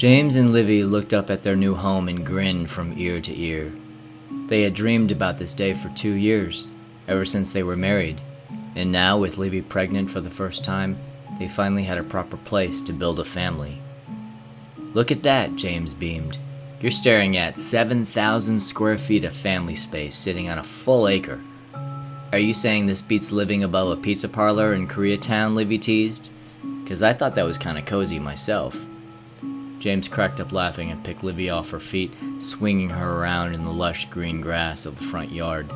James and Livy looked up at their new home and grinned from ear to ear. They had dreamed about this day for 2 years, ever since they were married, and now, with Livy pregnant for the first time, they finally had a proper place to build a family. "Look at that," James beamed. "You're staring at 7,000 square feet of family space sitting on a full acre. Are you saying this beats living above a pizza parlor in Koreatown?" Livy teased. "'Cause I thought that was kinda cozy myself." James cracked up laughing and picked Livy off her feet, swinging her around in the lush green grass of the front yard.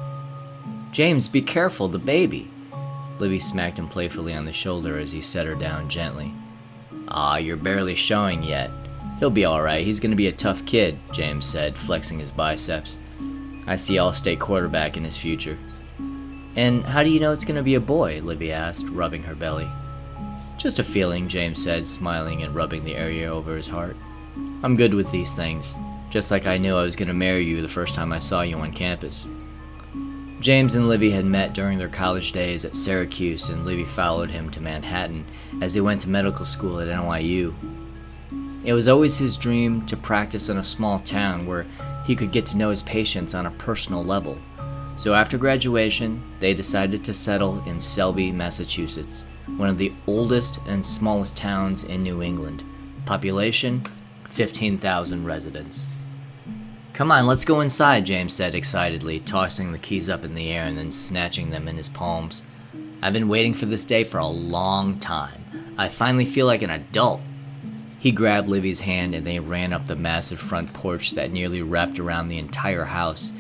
"James, be careful, the baby!" Livy smacked him playfully on the shoulder as he set her down gently. "Aw, you're barely showing yet. He'll be alright, he's gonna be a tough kid," James said, flexing his biceps. "I see All-State quarterback in his future." "And how do you know it's gonna be a boy?" Livy asked, rubbing her belly. "Just a feeling," James said, smiling and rubbing the area over his heart. "I'm good with these things, just like I knew I was gonna marry you the first time I saw you on campus." James and Livy had met during their college days at Syracuse, and Livy followed him to Manhattan as he went to medical school at NYU. It was always his dream to practice in a small town where he could get to know his patients on a personal level. So after graduation, they decided to settle in Selby, Massachusetts, one of the oldest and smallest towns in New England. Population, 15,000 residents. "Come on, let's go inside," James said excitedly, tossing the keys up in the air and then snatching them in his palms. "I've been waiting for this day for a long time. I finally feel like an adult." He grabbed Livy's hand and they ran up the massive front porch that nearly wrapped around the entire house.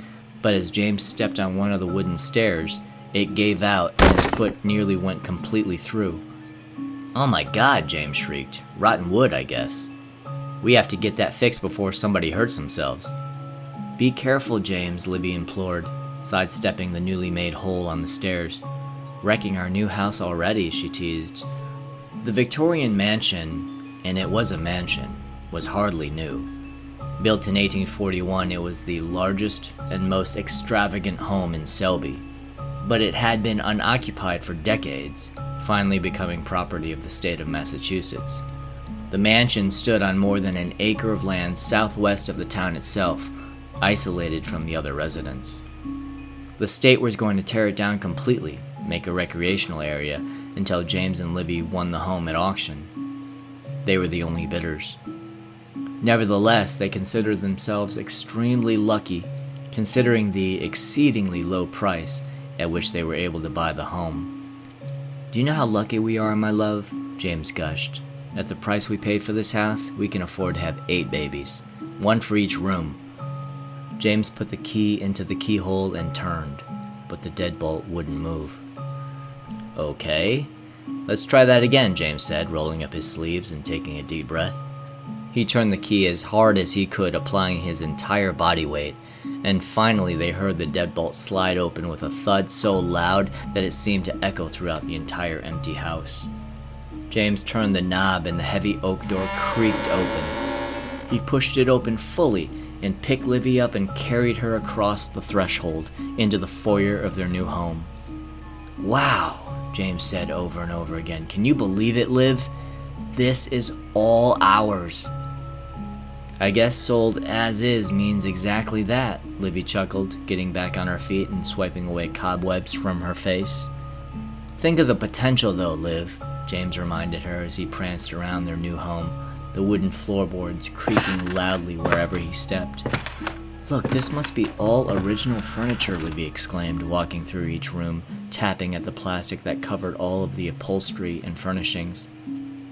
But as James stepped on one of the wooden stairs, it gave out and his foot nearly went completely through. "Oh my God," James shrieked. "Rotten wood, I guess. We have to get that fixed before somebody hurts themselves." "Be careful, James," Livy implored, sidestepping the newly made hole on the stairs. "Wrecking our new house already," she teased. The Victorian mansion, and it was a mansion, was hardly new. Built in 1841, it was the largest and most extravagant home in Selby, but it had been unoccupied for decades, finally becoming property of the state of Massachusetts. The mansion stood on more than an acre of land southwest of the town itself, isolated from the other residents. The state was going to tear it down completely, make a recreational area, until James and Livy won the home at auction. They were the only bidders. Nevertheless, they considered themselves extremely lucky, considering the exceedingly low price at which they were able to buy the home. "Do you know how lucky we are, my love?" James gushed. "At the price we paid for this house, we can afford to have 8 babies, 1 for each room." James put the key into the keyhole and turned, but the deadbolt wouldn't move. "Okay, let's try that again," James said, rolling up his sleeves and taking a deep breath. He turned the key as hard as he could, applying his entire body weight, and finally they heard the deadbolt slide open with a thud so loud that it seemed to echo throughout the entire empty house. James turned the knob and the heavy oak door creaked open. He pushed it open fully and picked Livy up and carried her across the threshold into the foyer of their new home. "Wow," James said over and over again. "Can you believe it, Liv? This is all ours." "I guess sold as is means exactly that," Livy chuckled, getting back on her feet and swiping away cobwebs from her face. "Think of the potential though, Liv," James reminded her as he pranced around their new home, the wooden floorboards creaking loudly wherever he stepped. "Look, this must be all original furniture," Livy exclaimed, walking through each room, tapping at the plastic that covered all of the upholstery and furnishings.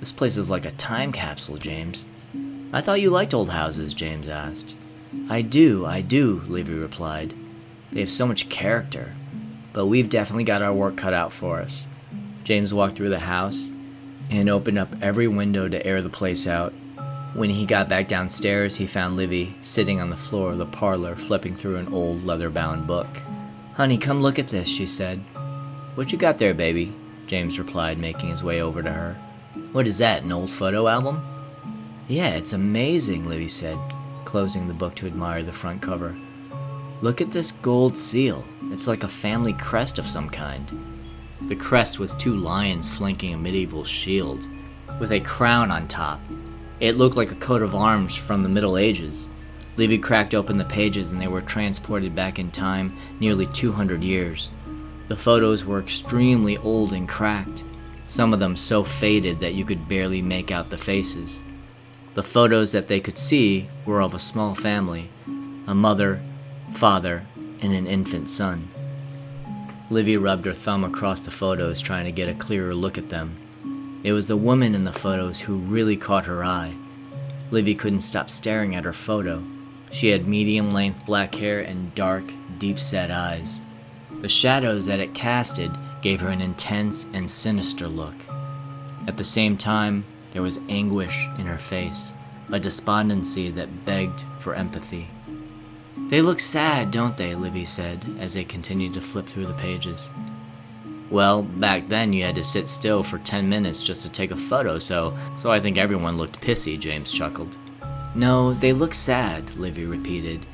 "This place is like a time capsule, James." "I thought you liked old houses," James asked. I do, Livy replied. "They have so much character. But we've definitely got our work cut out for us." James walked through the house and opened up every window to air the place out. When he got back downstairs, he found Livy sitting on the floor of the parlor, flipping through an old leather-bound book. "Honey, come look at this," she said. "What you got there, baby?" James replied, making his way over to her. "What is that, an old photo album?" "Yeah, it's amazing," Livy said, closing the book to admire the front cover. "Look at this gold seal. It's like a family crest of some kind." The crest was 2 lions flanking a medieval shield, with a crown on top. It looked like a coat of arms from the Middle Ages. Livy cracked open the pages and they were transported back in time nearly 200 years. The photos were extremely old and cracked, some of them so faded that you could barely make out the faces. The photos that they could see were of a small family, a mother, father, and an infant son. Livy rubbed her thumb across the photos, trying to get a clearer look at them. It was the woman in the photos who really caught her eye. Livy couldn't stop staring at her photo. She had medium-length black hair and dark, deep-set eyes. The shadows that it casted gave her an intense and sinister look. At the same time, there was anguish in her face, a despondency that begged for empathy. "They look sad, don't they?" Livy said, as they continued to flip through the pages. "Well, back then you had to sit still for 10 minutes just to take a photo, so I think everyone looked pissy," James chuckled. "No, they look sad," Livy repeated,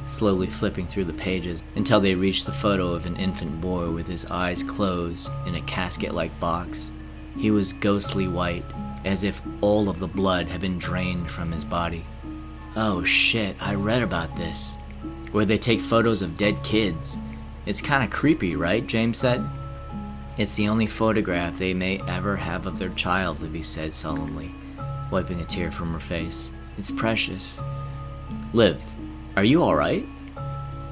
slowly flipping through the pages until they reached the photo of an infant boy with his eyes closed in a casket-like box. He was ghostly white, as if all of the blood had been drained from his body. "Oh shit, I read about this. Where they take photos of dead kids. It's kinda creepy, right?" James said. "It's the only photograph they may ever have of their child," Livy said solemnly, wiping a tear from her face. "It's precious." "Liv, are you alright?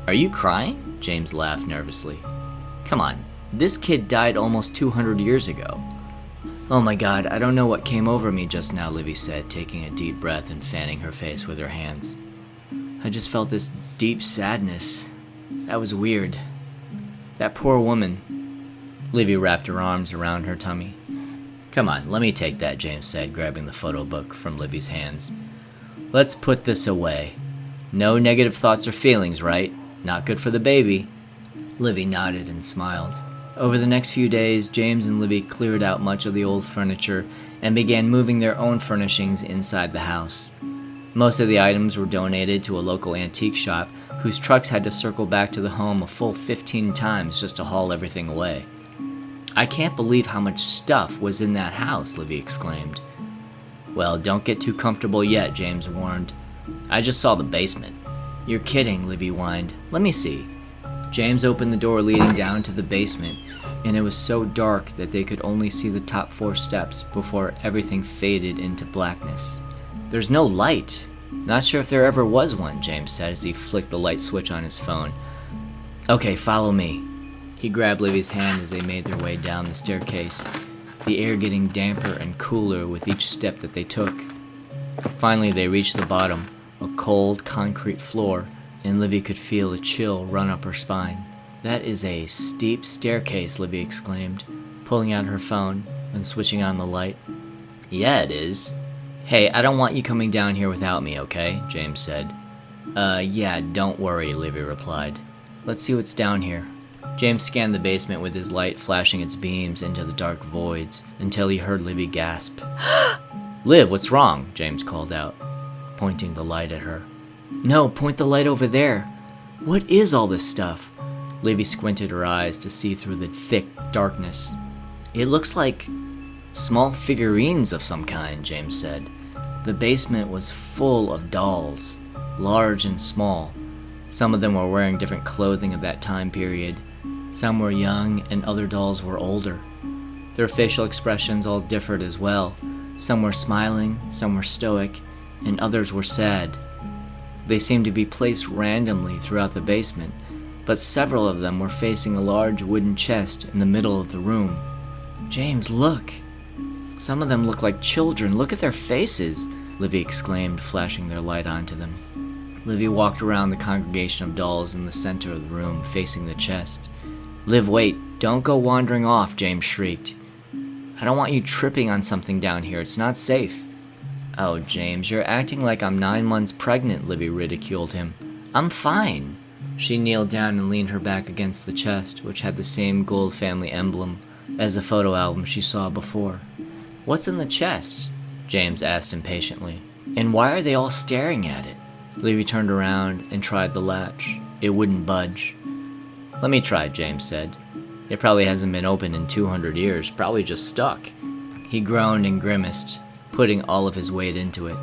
Are you crying?" James laughed nervously. "Come on, this kid died almost 200 years ago." "Oh my god, I don't know what came over me just now," Livy said, taking a deep breath and fanning her face with her hands. "I just felt this deep sadness. That was weird. That poor woman." Livy wrapped her arms around her tummy. "Come on, let me take that," James said, grabbing the photo book from Livy's hands. "Let's put this away. No negative thoughts or feelings, right? Not good for the baby." Livy nodded and smiled. Over the next few days, James and Livy cleared out much of the old furniture and began moving their own furnishings inside the house. Most of the items were donated to a local antique shop whose trucks had to circle back to the home a full 15 times just to haul everything away. "I can't believe how much stuff was in that house," Livy exclaimed. "Well, don't get too comfortable yet," James warned. "I just saw the basement." "You're kidding," Livy whined. "Let me see." James opened the door leading down to the basement, and it was so dark that they could only see the top 4 steps before everything faded into blackness. "There's no light. Not sure if there ever was one," James said as he flicked the light switch on his phone. "Okay, follow me." He grabbed Livy's hand as they made their way down the staircase, the air getting damper and cooler with each step that they took. Finally, they reached the bottom, a cold concrete floor, and Livy could feel a chill run up her spine. "That is a steep staircase," Livy exclaimed, pulling out her phone and switching on the light. "Yeah, it is. Hey, I don't want you coming down here without me, okay?" James said. Yeah, don't worry," Livy replied. "Let's see what's down here." James scanned the basement with his light flashing its beams into the dark voids until he heard Livy gasp. "Liv, what's wrong?" James called out, pointing the light at her. "No, point the light over there. What is all this stuff?" Livy squinted her eyes to see through the thick darkness. "It looks like small figurines of some kind," James said. The basement was full of dolls, large and small. Some of them were wearing different clothing of that time period. Some were young and other dolls were older. Their facial expressions all differed as well. Some were smiling, some were stoic, and others were sad. They seemed to be placed randomly throughout the basement, but several of them were facing a large wooden chest in the middle of the room. "James, look! Some of them look like children. Look at their faces!" Livy exclaimed, flashing their light onto them. Livy walked around the congregation of dolls in the center of the room, facing the chest. "Liv, wait! Don't go wandering off!" James shrieked. "I don't want you tripping on something down here. It's not safe." "Oh, James, you're acting like I'm 9 months pregnant," Livy ridiculed him. "I'm fine." She kneeled down and leaned her back against the chest, which had the same gold family emblem as the photo album she saw before. "What's in the chest?" James asked impatiently. "And why are they all staring at it?" Livy turned around and tried the latch. It wouldn't budge. "Let me try," James said. "It probably hasn't been opened in 200 years, probably just stuck." He groaned and grimaced, putting all of his weight into it.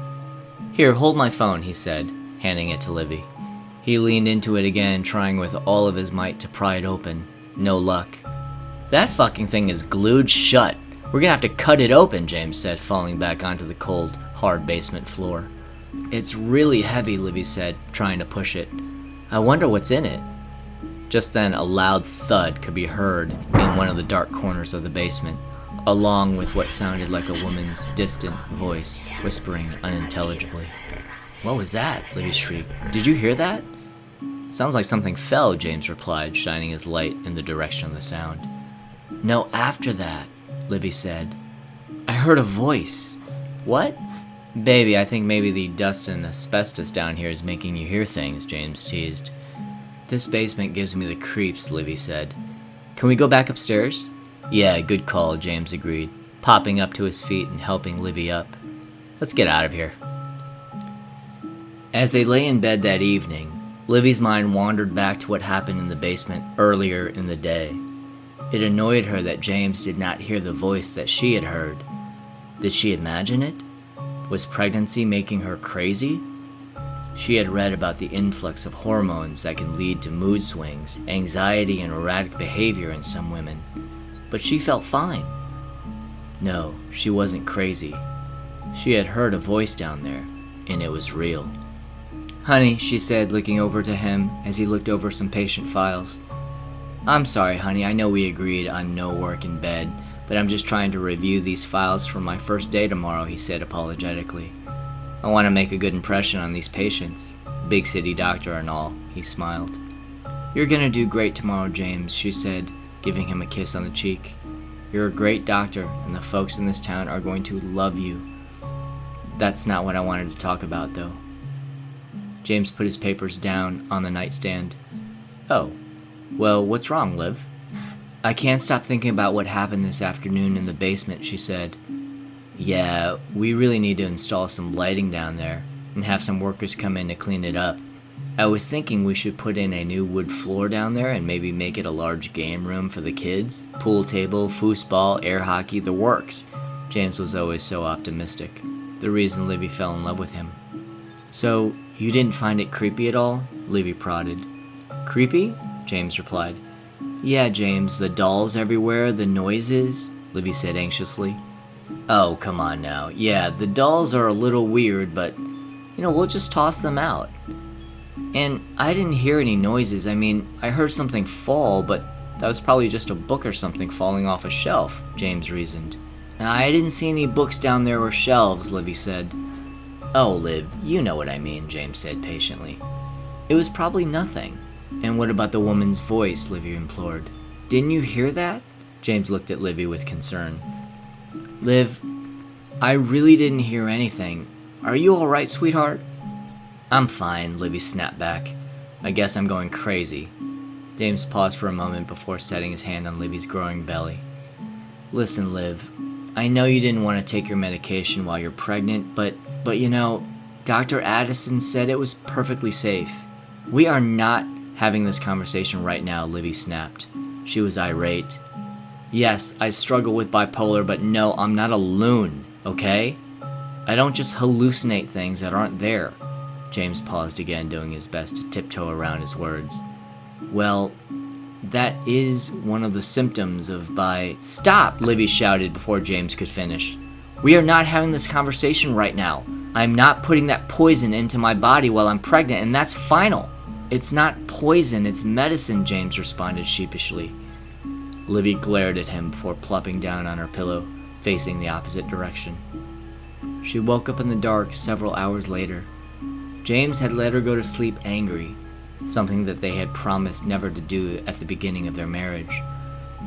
Here, hold my phone, he said, handing it to Livy. He leaned into it again, trying with all of his might to pry it open. No luck. That fucking thing is glued shut. We're gonna have to cut it open, James said, falling back onto the cold, hard basement floor. It's really heavy, Livy said, trying to push it. I wonder what's in it. Just then, a loud thud could be heard in one of the dark corners of the basement, along with what sounded like a woman's distant voice, whispering unintelligibly. What was that? Livy shrieked. Did you hear that? Sounds like something fell, James replied, shining his light in the direction of the sound. No, after that, Livy said. I heard a voice. What? Baby, I think maybe the dust and asbestos down here is making you hear things, James teased. This basement gives me the creeps, Livy said. Can we go back upstairs? Yeah, good call, James agreed, popping up to his feet and helping Livy up. Let's get out of here. As they lay in bed that evening, Livy's mind wandered back to what happened in the basement earlier in the day. It annoyed her that James did not hear the voice that she had heard. Did she imagine it? Was pregnancy making her crazy? She had read about the influx of hormones that can lead to mood swings, anxiety, and erratic behavior in some women. But she felt fine. No, she wasn't crazy. She had heard a voice down there, and it was real. Honey, she said, looking over to him as he looked over some patient files. I'm sorry, honey, I know we agreed on no work in bed, but I'm just trying to review these files for my first day tomorrow, he said apologetically. I want to make a good impression on these patients. Big city doctor and all, he smiled. You're gonna do great tomorrow, James, she said, giving him a kiss on the cheek. You're a great doctor, and the folks in this town are going to love you. That's not what I wanted to talk about, though. James put his papers down on the nightstand. Oh, well, what's wrong, Liv? I can't stop thinking about what happened this afternoon in the basement, she said. Yeah, we really need to install some lighting down there and have some workers come in to clean it up. I was thinking we should put in a new wood floor down there and maybe make it a large game room for the kids. Pool table, foosball, air hockey, the works. James was always so optimistic. The reason Livy fell in love with him. So, you didn't find it creepy at all? Livy prodded. Creepy? James replied. Yeah, James, the dolls everywhere, the noises, Livy said anxiously. Oh, come on now. Yeah, the dolls are a little weird, but, we'll just toss them out. And I didn't hear any noises. I mean, I heard something fall, but that was probably just a book or something falling off a shelf, James reasoned. I didn't see any books down there or shelves, Livy said. Oh, Liv, you know what I mean, James said patiently. It was probably nothing. And what about the woman's voice, Livy implored. Didn't you hear that? James looked at Livy with concern. Liv, I really didn't hear anything. Are you all right, sweetheart? I'm fine, Livy snapped back. I guess I'm going crazy. James paused for a moment before setting his hand on Livy's growing belly. Listen, Liv, I know you didn't want to take your medication while you're pregnant, but Dr. Addison said it was perfectly safe. We are not having this conversation right now, Livy snapped. She was irate. Yes, I struggle with bipolar, but no, I'm not a loon, okay? I don't just hallucinate things that aren't there. James paused again, doing his best to tiptoe around his words. Well, that is one of the symptoms of Stop! Livy shouted before James could finish. We are not having this conversation right now. I'm not putting that poison into my body while I'm pregnant, and that's final. It's not poison, it's medicine, James responded sheepishly. Livy glared at him before plopping down on her pillow, facing the opposite direction. She woke up in the dark several hours later. James had let her go to sleep angry, something that they had promised never to do at the beginning of their marriage.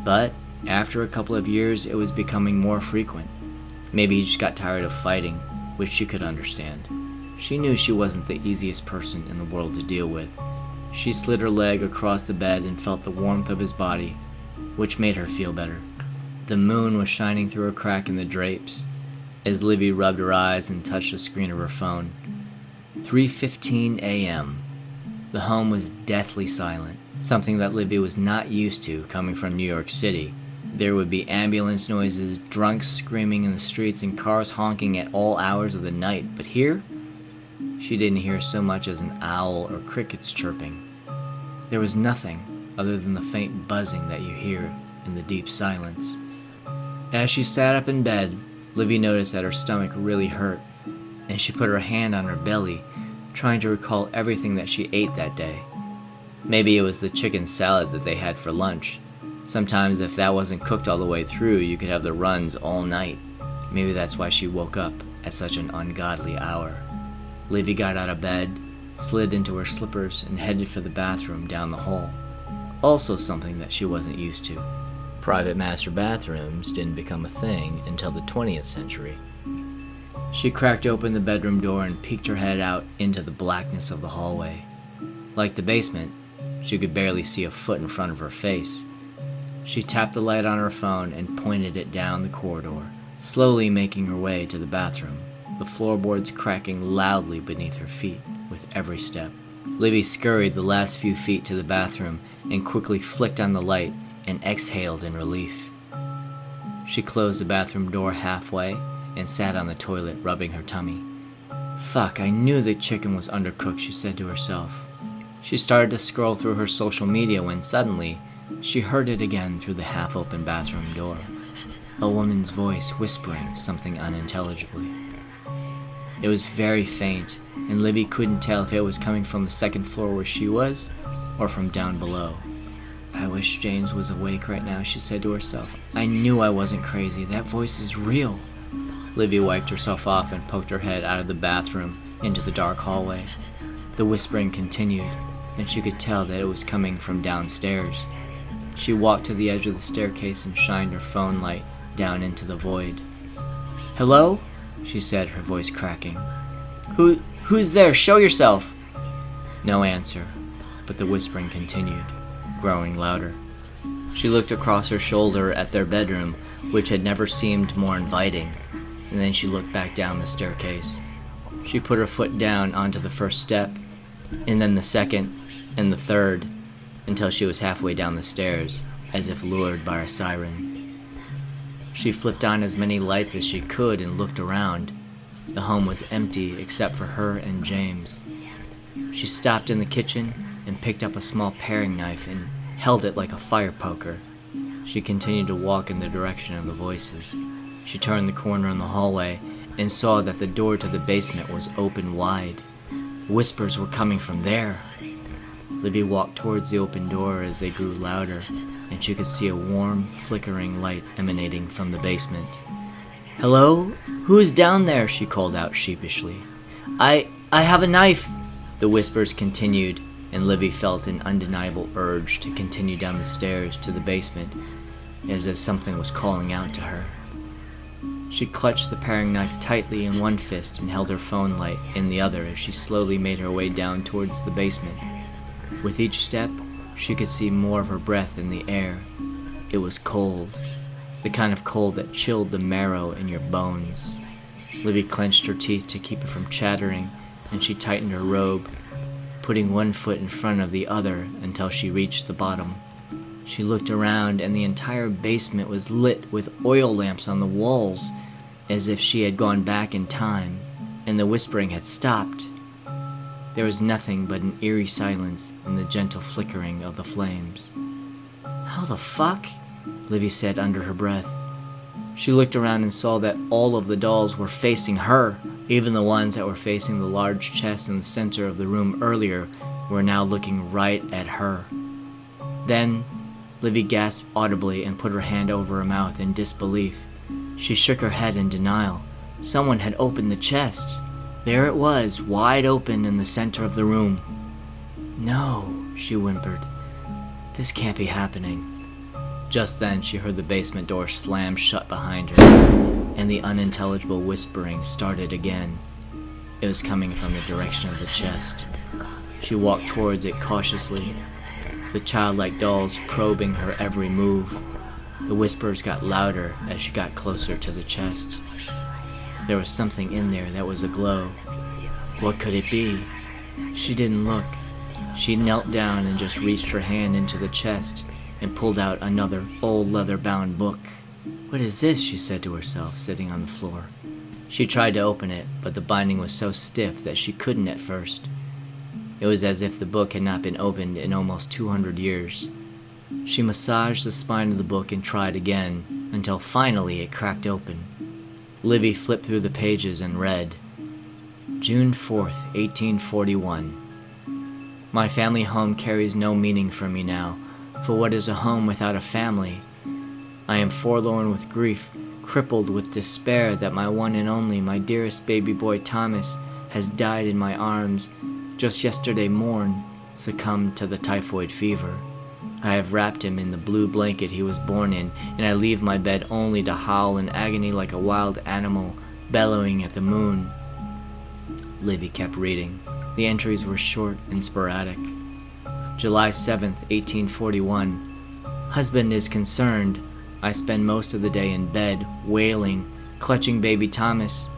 But after a couple of years, it was becoming more frequent. Maybe he just got tired of fighting, which she could understand. She knew she wasn't the easiest person in the world to deal with. She slid her leg across the bed and felt the warmth of his body, which made her feel better. The moon was shining through a crack in the drapes as Livy rubbed her eyes and touched the screen of her phone. 3:15 a.m. The home was deathly silent, something that Livy was not used to coming from New York City. There would be ambulance noises, drunks screaming in the streets, and cars honking at all hours of the night. But here, She didn't hear so much as an owl or crickets chirping. There was nothing other than the faint buzzing that you hear in the deep silence. As she sat up in bed, Livy noticed that her stomach really hurt, and she put her hand on her belly, trying to recall everything that she ate that day. Maybe it was the chicken salad that they had for lunch. Sometimes if that wasn't cooked all the way through, you could have the runs all night. Maybe that's why she woke up at such an ungodly hour. Livy got out of bed, slid into her slippers, and headed for the bathroom down the hall. Also something that she wasn't used to. Private master bathrooms didn't become a thing until the 20th century. She cracked open the bedroom door and peeked her head out into the blackness of the hallway. Like the basement, she could barely see a foot in front of her face. She tapped the light on her phone and pointed it down the corridor, slowly making her way to the bathroom, the floorboards cracking loudly beneath her feet with every step. Livy scurried the last few feet to the bathroom and quickly flicked on the light and exhaled in relief. She closed the bathroom door halfway and sat on the toilet, rubbing her tummy. Fuck, I knew the chicken was undercooked, she said to herself. She started to scroll through her social media when suddenly, she heard it again through the half-open bathroom door. A woman's voice whispering something unintelligibly. It was very faint, and Livy couldn't tell if it was coming from the second floor where she was, or from down below. I wish James was awake right now, she said to herself. I knew I wasn't crazy. That voice is real. Livy wiped herself off and poked her head out of the bathroom into the dark hallway. The whispering continued, and she could tell that it was coming from downstairs. She walked to the edge of the staircase and shined her phone light down into the void. Hello? She said, her voice cracking. Who's there? Show yourself! No answer, but the whispering continued, growing louder. She looked across her shoulder at their bedroom, which had never seemed more inviting, and then she looked back down the staircase. She put her foot down onto the first step, and then the second, and the third, until she was halfway down the stairs, as if lured by a siren. She flipped on as many lights as she could and looked around. The home was empty except for her and James. She stopped in the kitchen and picked up a small paring knife and held it like a fire poker. She continued to walk in the direction of the voices. She turned the corner in the hallway and saw that the door to the basement was open wide. Whispers were coming from there. Livy walked towards the open door as they grew louder, and she could see a warm, flickering light emanating from the basement. Hello? Who's down there? She called out sheepishly. I have a knife! The whispers continued, and Livy felt an undeniable urge to continue down the stairs to the basement, as if something was calling out to her. She clutched the paring knife tightly in one fist and held her phone light in the other as she slowly made her way down towards the basement. With each step, she could see more of her breath in the air. It was cold, the kind of cold that chilled the marrow in your bones. Livy clenched her teeth to keep it from chattering, and she tightened her robe, putting one foot in front of the other until she reached the bottom. She looked around, and the entire basement was lit with oil lamps on the walls, as if she had gone back in time, and the whispering had stopped. There was nothing but an eerie silence and the gentle flickering of the flames. How the fuck? Livy said under her breath. She looked around and saw that all of the dolls were facing her. Even the ones that were facing the large chest in the center of the room earlier were now looking right at her. Then, Livy gasped audibly and put her hand over her mouth in disbelief. She shook her head in denial. Someone had opened the chest. There it was, wide open in the center of the room. No, she whimpered. This can't be happening. Just then, she heard the basement door slam shut behind her, and the unintelligible whispering started again. It was coming from the direction of the chest. She walked towards it cautiously, the childlike dolls probing her every move. The whispers got louder as she got closer to the chest. There was something in there that was aglow. What could it be? She didn't look. She knelt down and just reached her hand into the chest and pulled out another old leather-bound book. What is this? She said to herself, sitting on the floor. She tried to open it, but the binding was so stiff that she couldn't at first. It was as if the book had not been opened in almost 200 years. She massaged the spine of the book and tried again, until finally it cracked open. Livy flipped through the pages and read, June 4th, 1841. My family home carries no meaning for me now, for what is a home without a family? I am forlorn with grief, crippled with despair that my one and only, my dearest baby boy Thomas, has died in my arms, just yesterday morn, succumbed to the typhoid fever. I have wrapped him in the blue blanket he was born in, and I leave my bed only to howl in agony like a wild animal, bellowing at the moon. Livy kept reading. The entries were short and sporadic. July 7th, 1841. Husband is concerned. I spend most of the day in bed, wailing, clutching baby Thomas.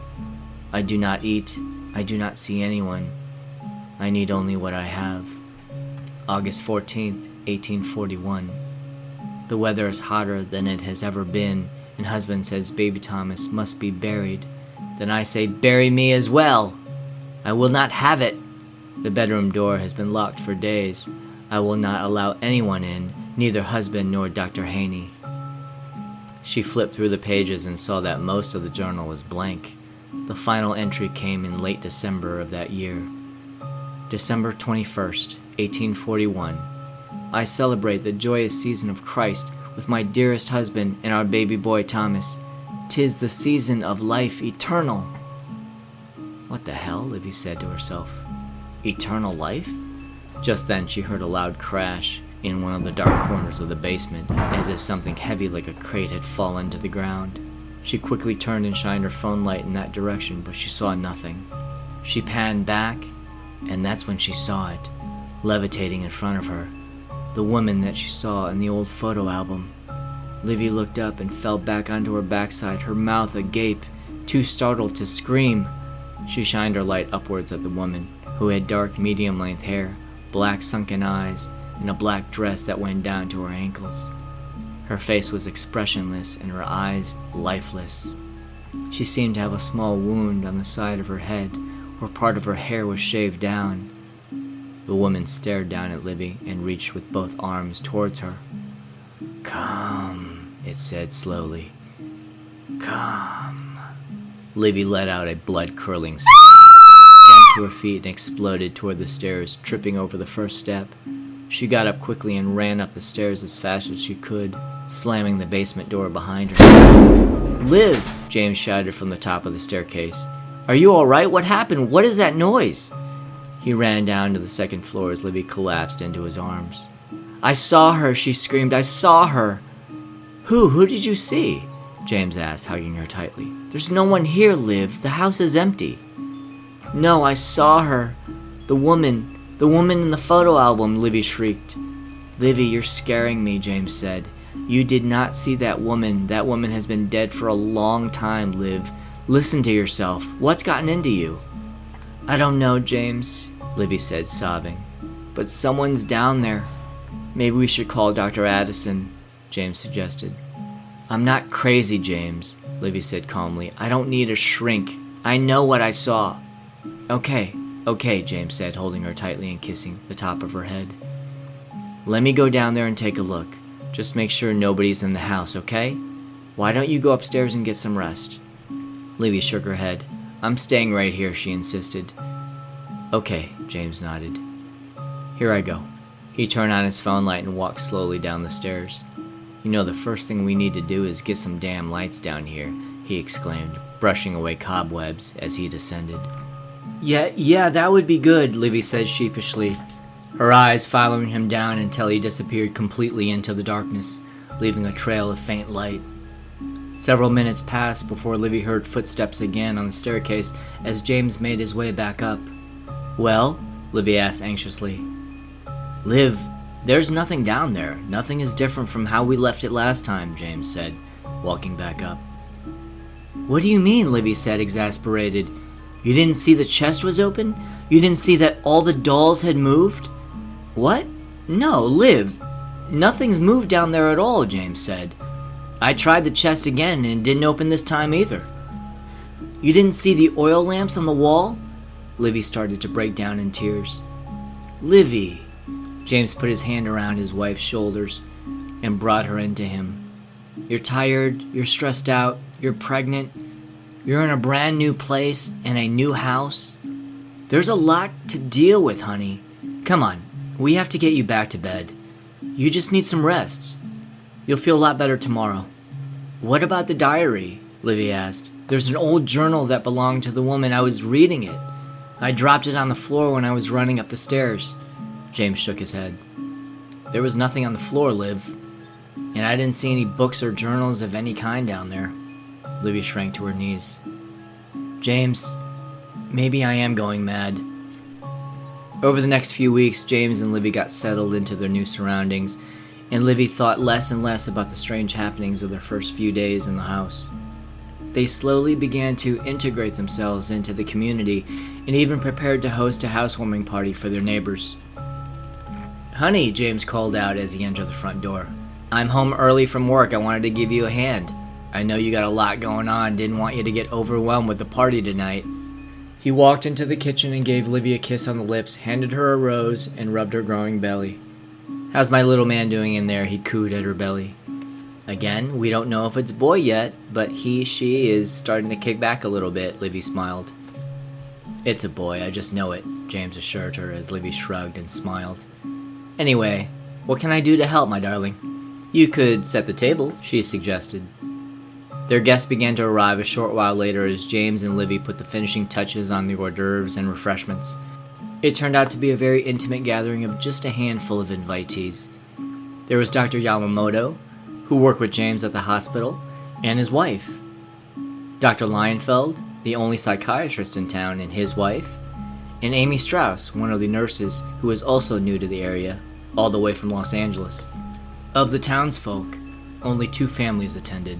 I do not eat. I do not see anyone. I need only what I have. August 14th, 1841. The weather is hotter than it has ever been, and husband says baby Thomas must be buried. Then I say, bury me as well. I will not have it. The bedroom door has been locked for days. I will not allow anyone in, neither husband nor Dr. Haney. She flipped through the pages and saw that most of the journal was blank. The final entry came in late December of that year. December 21st, 1841. I celebrate the joyous season of Christ with my dearest husband and our baby boy Thomas. 'Tis the season of life eternal. What the hell? Livy said to herself. Eternal life? Just then she heard a loud crash in one of the dark corners of the basement, as if something heavy like a crate had fallen to the ground. She quickly turned and shined her phone light in that direction, but she saw nothing. She panned back, and that's when she saw it, levitating in front of her. The woman that she saw in the old photo album. Livy looked up and fell back onto her backside, her mouth agape, too startled to scream. She shined her light upwards at the woman, who had dark medium-length hair, black sunken eyes, and a black dress that went down to her ankles. Her face was expressionless and her eyes lifeless. She seemed to have a small wound on the side of her head, where part of her hair was shaved down. The woman stared down at Livy and reached with both arms towards her. Come, it said slowly. Come. Livy let out a blood-curdling scream, jumped to her feet and exploded toward the stairs, tripping over the first step. She got up quickly and ran up the stairs as fast as she could, slamming the basement door behind her. Liv! James shouted from the top of the staircase. Are you all right? What happened? What is that noise? He ran down to the second floor as Livy collapsed into his arms. I saw her, she screamed. I saw her. Who did you see? James asked, hugging her tightly. There's no one here, Liv. The house is empty. No, I saw her. The woman in the photo album, Livy shrieked. Livy, you're scaring me, James said. You did not see that woman. That woman has been dead for a long time, Liv. Listen to yourself. What's gotten into you? I don't know, James, Livy said, sobbing. But someone's down there. Maybe we should call Dr. Addison, James suggested. I'm not crazy, James, Livy said calmly. I don't need a shrink. I know what I saw. Okay, James said, holding her tightly and kissing the top of her head. Let me go down there and take a look. Just make sure nobody's in the house, okay? Why don't you go upstairs and get some rest? Livy shook her head. I'm staying right here, she insisted. Okay, James nodded. Here I go. He turned on his phone light and walked slowly down the stairs. You know, the first thing we need to do is get some damn lights down here, he exclaimed, brushing away cobwebs as he descended. Yeah, that would be good, Livy said sheepishly, her eyes following him down until he disappeared completely into the darkness, leaving a trail of faint light. Several minutes passed before Livy heard footsteps again on the staircase as James made his way back up. Well? Livy asked anxiously. Liv, there's nothing down there. Nothing is different from how we left it last time, James said, walking back up. What do you mean? Livy said, exasperated. You didn't see the chest was open? You didn't see that all the dolls had moved? What? No, Liv. Nothing's moved down there at all, James said. I tried the chest again and it didn't open this time either. You didn't see the oil lamps on the wall? Livy started to break down in tears. Livy! James put his hand around his wife's shoulders and brought her into him. You're tired, you're stressed out, you're pregnant, you're in a brand new place and a new house. There's a lot to deal with, honey. Come on, we have to get you back to bed. You just need some rest. You'll feel a lot better tomorrow. What about the diary? Livy asked. There's an old journal that belonged to the woman. I was reading it. I dropped it on the floor when I was running up the stairs. James shook his head. There was nothing on the floor, Liv. And I didn't see any books or journals of any kind down there. Livy shrank to her knees. James, maybe I am going mad. Over the next few weeks, James and Livy got settled into their new surroundings, and Livy thought less and less about the strange happenings of their first few days in the house. They slowly began to integrate themselves into the community and even prepared to host a housewarming party for their neighbors. Honey, James called out as he entered the front door. I'm home early from work. I wanted to give you a hand. I know you got a lot going on. Didn't want you to get overwhelmed with the party tonight. He walked into the kitchen and gave Livy a kiss on the lips, handed her a rose, and rubbed her growing belly. How's my little man doing in there? He cooed at her belly. Again, we don't know if it's a boy yet, but she is starting to kick back a little bit, Livy smiled. It's a boy, I just know it, James assured her as Livy shrugged and smiled. Anyway, what can I do to help, my darling? You could set the table, she suggested. Their guests began to arrive a short while later as James and Livy put the finishing touches on the hors d'oeuvres and refreshments. It turned out to be a very intimate gathering of just a handful of invitees. There was Dr. Yamamoto, who worked with James at the hospital, and his wife. Dr. Lionfeld, the only psychiatrist in town, and his wife, and Amy Strauss, one of the nurses who was also new to the area, all the way from Los Angeles. Of the townsfolk, only 2 families attended.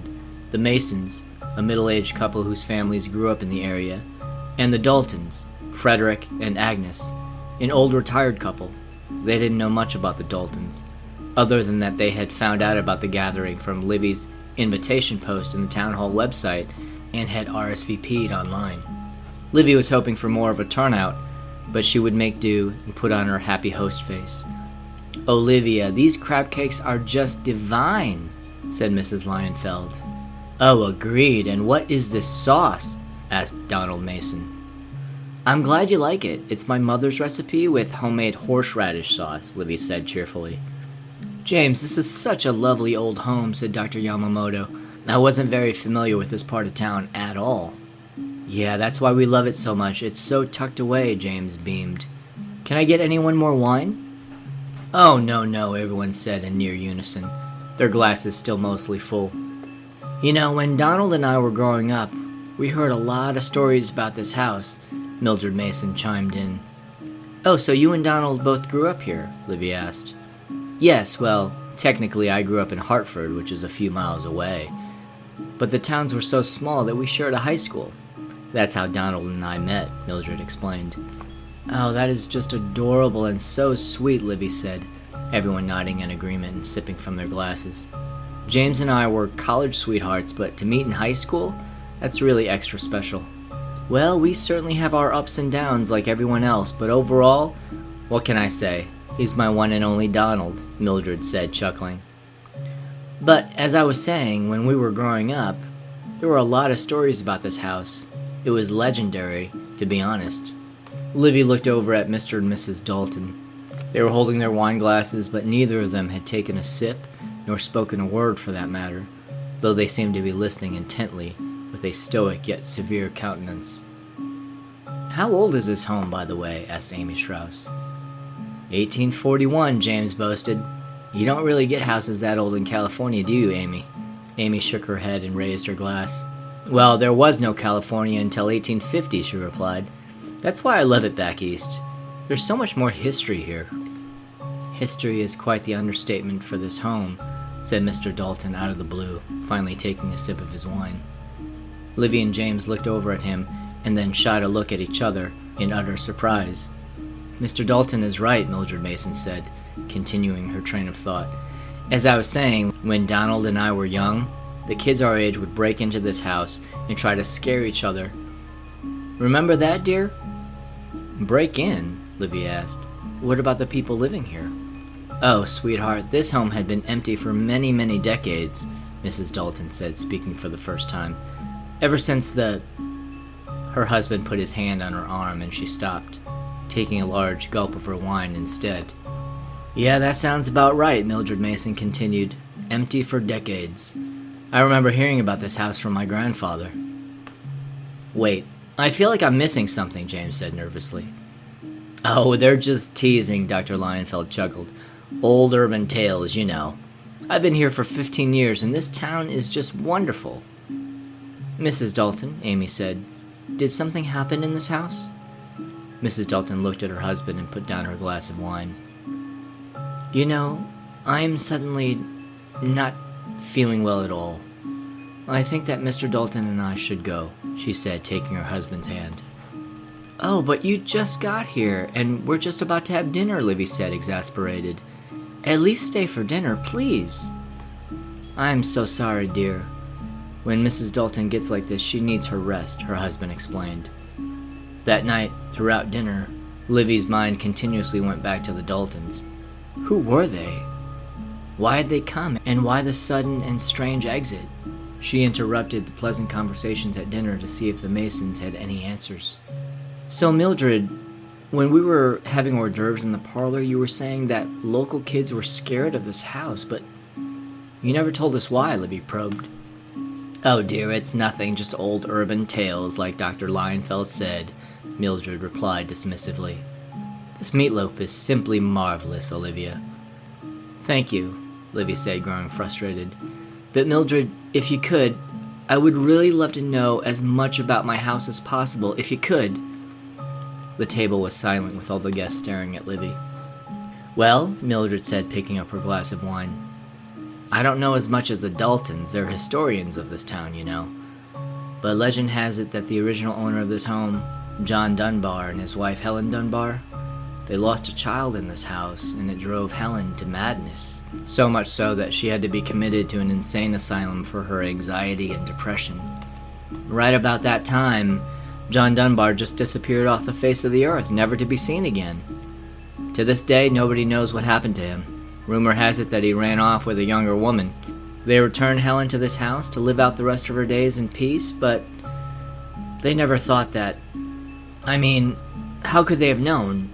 The Masons, a middle-aged couple whose families grew up in the area, and the Daltons, Frederick and Agnes, an old retired couple. They didn't know much about the Daltons, other than that they had found out about the gathering from Livy's invitation post in the town hall website and had RSVP'd online. Livy was hoping for more of a turnout, but she would make do and put on her happy host face. Olivia, these crab cakes are just divine, said Mrs. Lionfeld. Oh, agreed, and what is this sauce? Asked Donald Mason. I'm glad you like it. It's my mother's recipe with homemade horseradish sauce, Livy said cheerfully. James, this is such a lovely old home, said Dr. Yamamoto. I wasn't very familiar with this part of town at all. Yeah, that's why we love it so much. It's so tucked away, James beamed. Can I get anyone more wine? Oh, no, everyone said in near unison, their glasses still mostly full. You know, when Donald and I were growing up, we heard a lot of stories about this house, Mildred Mason chimed in. Oh, so you and Donald both grew up here? Livy asked. Yes, well, technically I grew up in Hartford, which is a few miles away. But the towns were so small that we shared a high school. That's how Donald and I met, Mildred explained. Oh, that is just adorable and so sweet, Livy said, everyone nodding in agreement and sipping from their glasses. James and I were college sweethearts, but to meet in high school, that's really extra special. Well, we certainly have our ups and downs like everyone else, but overall, what can I say? He's my one and only Donald, Mildred said, chuckling. But, as I was saying, when we were growing up, there were a lot of stories about this house. It was legendary, to be honest. Livy looked over at Mr. and Mrs. Dalton. They were holding their wine glasses, but neither of them had taken a sip, nor spoken a word for that matter, though they seemed to be listening intently, with a stoic yet severe countenance. How old is this home, by the way? Asked Amy Strauss. 1841, James boasted. You don't really get houses that old in California, do you, Amy? Amy shook her head and raised her glass. Well, there was no California until 1850, she replied. That's why I love it back east. There's so much more history here. History is quite the understatement for this home, said Mr. Dalton out of the blue, finally taking a sip of his wine. Livy and James looked over at him and then shot a look at each other in utter surprise. Mr. Dalton is right, Mildred Mason said, continuing her train of thought. As I was saying, when Donald and I were young, the kids our age would break into this house and try to scare each other Remember that, dear? Break in? Livy asked. What about the people living here? Oh, sweetheart, this home had been empty for many, many decades, Mrs. Dalton said, speaking for the first time. Ever since Her husband put his hand on her arm and she stopped, taking a large gulp of her wine instead. Yeah, that sounds about right, Mildred Mason continued. Empty for decades. I remember hearing about this house from my grandfather. Wait, I feel like I'm missing something, James said nervously. Oh, they're just teasing, Dr. Lionfeld chuckled. Old urban tales, you know. I've been here for 15 years, and this town is just wonderful. Mrs. Dalton, Amy said, did something happen in this house? Mrs. Dalton looked at her husband and put down her glass of wine. You know, I'm suddenly not feeling well at all. I think that Mr. Dalton and I should go, she said, taking her husband's hand. Oh, but you just got here, and we're just about to have dinner, Livy said, exasperated. At least stay for dinner, please. I'm so sorry, dear. When Mrs. Dalton gets like this, she needs her rest, her husband explained. That night, throughout dinner, Livy's mind continuously went back to the Daltons. Who were they? Why had they come, and why the sudden and strange exit? She interrupted the pleasant conversations at dinner to see if the Masons had any answers. So, Mildred, when we were having hors d'oeuvres in the parlor, you were saying that local kids were scared of this house, but you never told us why, Livy probed. Oh dear, it's nothing, just old urban tales, like Dr. Lionfeld said, Mildred replied dismissively. This meatloaf is simply marvelous, Olivia. Thank you, Livy said, growing frustrated. But Mildred, if you could, I would really love to know as much about my house as possible, if you could. The table was silent with all the guests staring at Livy. Well, Mildred said, picking up her glass of wine, I don't know as much as the Daltons. They're historians of this town, you know. But legend has it that the original owner of this home, John Dunbar, and his wife Helen Dunbar, they lost a child in this house, and it drove Helen to madness. So much so that she had to be committed to an insane asylum for her anxiety and depression. Right about that time, John Dunbar just disappeared off the face of the earth, never to be seen again. To this day, nobody knows what happened to him. Rumor has it that he ran off with a younger woman. They returned Helen to this house to live out the rest of her days in peace, but they never thought that. I mean, how could they have known?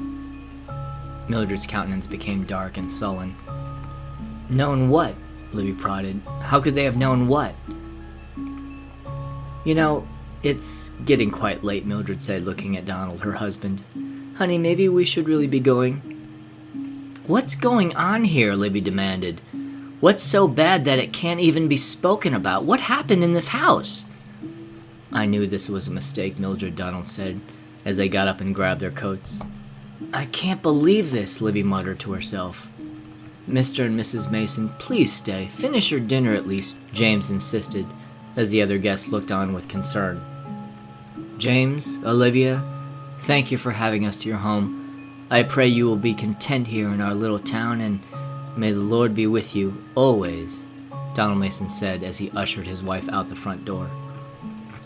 Mildred's countenance became dark and sullen. Known what? Livy prodded. How could they have known what? You know, it's getting quite late, Mildred said, looking at Donald, her husband. Honey, maybe we should really be going. What's going on here? Livy demanded. What's so bad that it can't even be spoken about? What happened in this house? I knew this was a mistake, Mildred, Donald said, as they got up and grabbed their coats. I can't believe this, Livy muttered to herself. Mr. and Mrs. Mason, please stay. Finish your dinner at least, James insisted, as the other guests looked on with concern. James, Olivia, thank you for having us to your home. I pray you will be content here in our little town, and may the Lord be with you, always, Donald Mason said as he ushered his wife out the front door.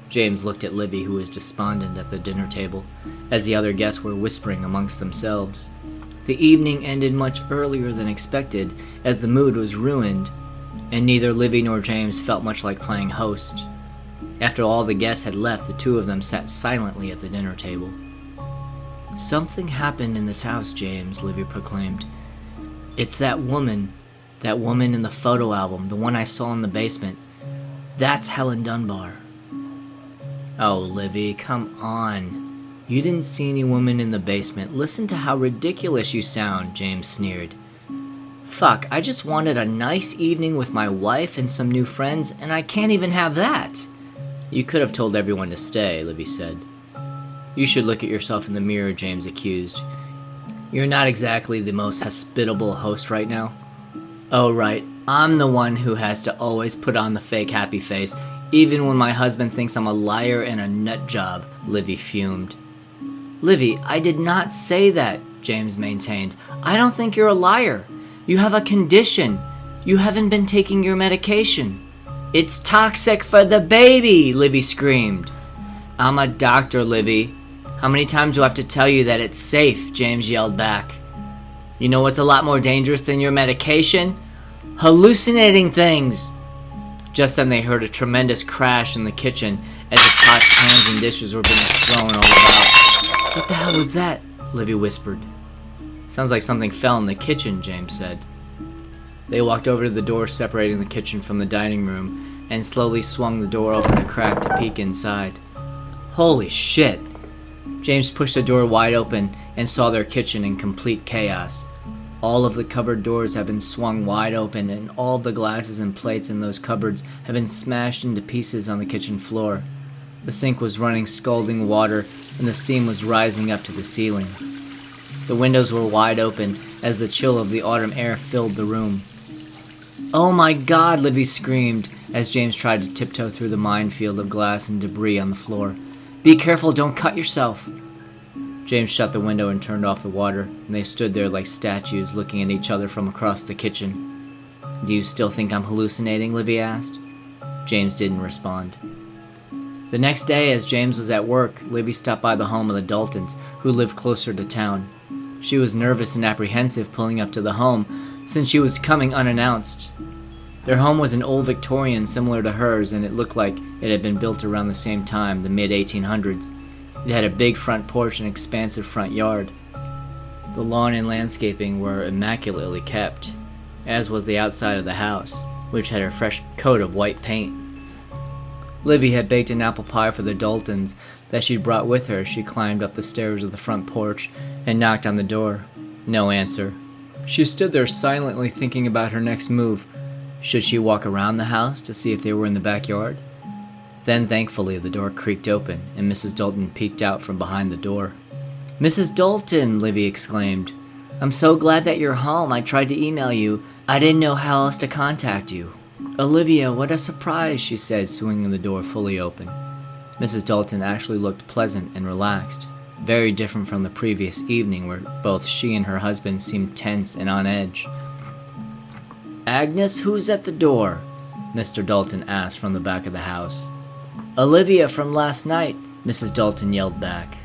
James looked at Livy, who was despondent at the dinner table, as the other guests were whispering amongst themselves. The evening ended much earlier than expected, as the mood was ruined, and neither Livy nor James felt much like playing host. After all the guests had left, the two of them sat silently at the dinner table. Something happened in this house, James, Livy proclaimed. It's that woman in the photo album, the one I saw in the basement. That's Helen Dunbar. Oh, Livy, come on. You didn't see any woman in the basement. Listen to how ridiculous you sound, James sneered. Fuck, I just wanted a nice evening with my wife and some new friends, and I can't even have that. You could have told everyone to stay, Livy said. You should look at yourself in the mirror, James accused. You're not exactly the most hospitable host right now. Oh, right. I'm the one who has to always put on the fake happy face, even when my husband thinks I'm a liar and a nut job, Livy fumed. Livy, I did not say that, James maintained. I don't think you're a liar. You have a condition. You haven't been taking your medication. It's toxic for the baby, Livy screamed. I'm a doctor, Livy. How many times do I have to tell you that it's safe? James yelled back. You know what's a lot more dangerous than your medication? Hallucinating things. Just then they heard a tremendous crash in the kitchen as the pots, pans, and dishes were being thrown all about. What the hell was that? Livy whispered. Sounds like something fell in the kitchen, James said. They walked over to the door separating the kitchen from the dining room and slowly swung the door open a crack to peek inside. Holy shit! James pushed the door wide open and saw their kitchen in complete chaos. All of the cupboard doors have been swung wide open, and all the glasses and plates in those cupboards have been smashed into pieces on the kitchen floor. The sink was running scalding water, and the steam was rising up to the ceiling. The windows were wide open as the chill of the autumn air filled the room. Oh my God, Livy screamed as James tried to tiptoe through the minefield of glass and debris on the floor. Be careful, don't cut yourself. James shut the window and turned off the water, and they stood there like statues looking at each other from across the kitchen. Do you still think I'm hallucinating? Livy asked. James didn't respond. The next day, as James was at work, Livy stopped by the home of the Daltons, who lived closer to town. She was nervous and apprehensive pulling up to the home, since she was coming unannounced. Their home was an old Victorian similar to hers, and it looked like it had been built around the same time, the mid-1800s. It had a big front porch and expansive front yard. The lawn and landscaping were immaculately kept, as was the outside of the house, which had a fresh coat of white paint. Livy had baked an apple pie for the Daltons that she'd brought with her as she climbed up the stairs of the front porch and knocked on the door. No answer. She stood there silently thinking about her next move. Should she walk around the house to see if they were in the backyard? Then, thankfully, the door creaked open, and Mrs. Dalton peeked out from behind the door. Mrs. Dalton, Livy exclaimed. I'm so glad that you're home. I tried to email you. I didn't know how else to contact you. Olivia, what a surprise, she said, swinging the door fully open. Mrs. Dalton actually looked pleasant and relaxed, very different from the previous evening where both she and her husband seemed tense and on edge. Agnes, who's at the door? Mr. Dalton asked from the back of the house. Olivia from last night, Mrs. Dalton yelled back.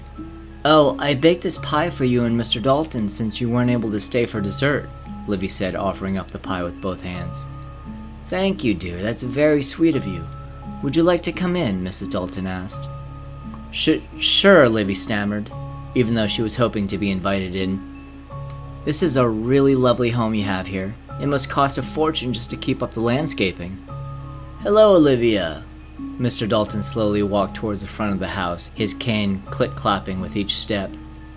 Oh, I baked this pie for you and Mr. Dalton since you weren't able to stay for dessert, Livy said, offering up the pie with both hands. Thank you, dear. That's very sweet of you. Would you like to come in? Mrs. Dalton asked. Sure, Livy stammered, even though she was hoping to be invited in. This is a really lovely home you have here. It must cost a fortune just to keep up the landscaping. Hello, Olivia. Mr. Dalton slowly walked towards the front of the house, his cane click-clapping with each step.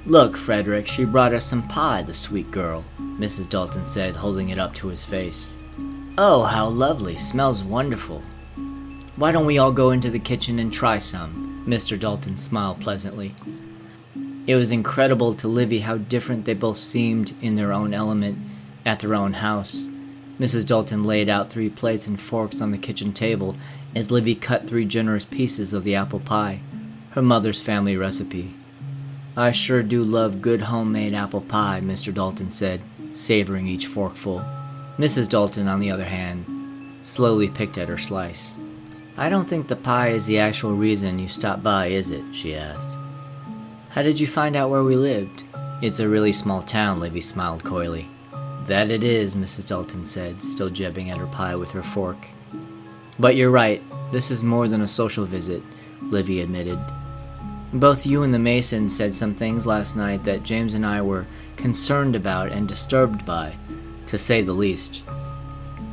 Look, Frederick, she brought us some pie, the sweet girl, Mrs. Dalton said, holding it up to his face. Oh, how lovely. Smells wonderful. Why don't we all go into the kitchen and try some? Mr. Dalton smiled pleasantly. It was incredible to Livy how different they both seemed in their own element at their own house. Mrs. Dalton laid out 3 plates and forks on the kitchen table as Livy cut 3 generous pieces of the apple pie, her mother's family recipe. I sure do love good homemade apple pie, Mr. Dalton said, savoring each forkful. Mrs. Dalton, on the other hand, slowly picked at her slice. I don't think the pie is the actual reason you stopped by, is it? She asked. How did you find out where we lived? It's a really small town, Livy smiled coyly. That it is, Mrs. Dalton said, still jabbing at her pie with her fork. But you're right, this is more than a social visit, Livy admitted. Both you and the Mason said some things last night that James and I were concerned about and disturbed by, to say the least.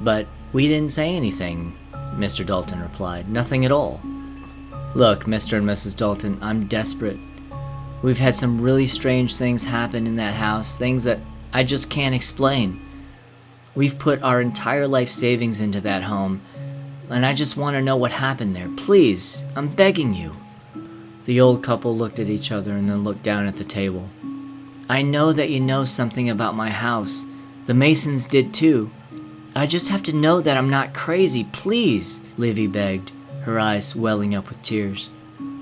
But we didn't say anything, Mr. Dalton replied. Nothing at all. Look, Mr. and Mrs. Dalton, I'm desperate. We've had some really strange things happen in that house, things that I just can't explain. We've put our entire life savings into that home, and I just want to know what happened there. Please, I'm begging you. The old couple looked at each other and then looked down at the table. I know that you know something about my house. The Masons did too. I just have to know that I'm not crazy, please, Livy begged, her eyes welling up with tears.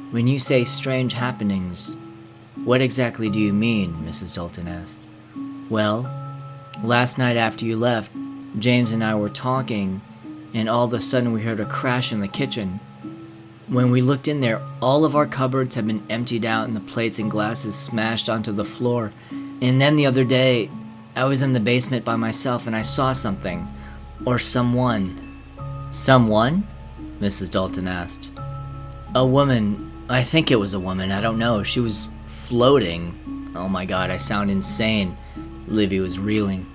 When you say strange happenings, what exactly do you mean? Mrs. Dalton asked. Well, last night after you left, James and I were talking, and all of a sudden we heard a crash in the kitchen. When we looked in there, all of our cupboards had been emptied out and the plates and glasses smashed onto the floor. And then the other day, I was in the basement by myself and I saw something. Or someone. Someone? Mrs. Dalton asked. A woman. I think it was a woman. I don't know. She was floating. Oh my God, I sound insane. Livy was reeling.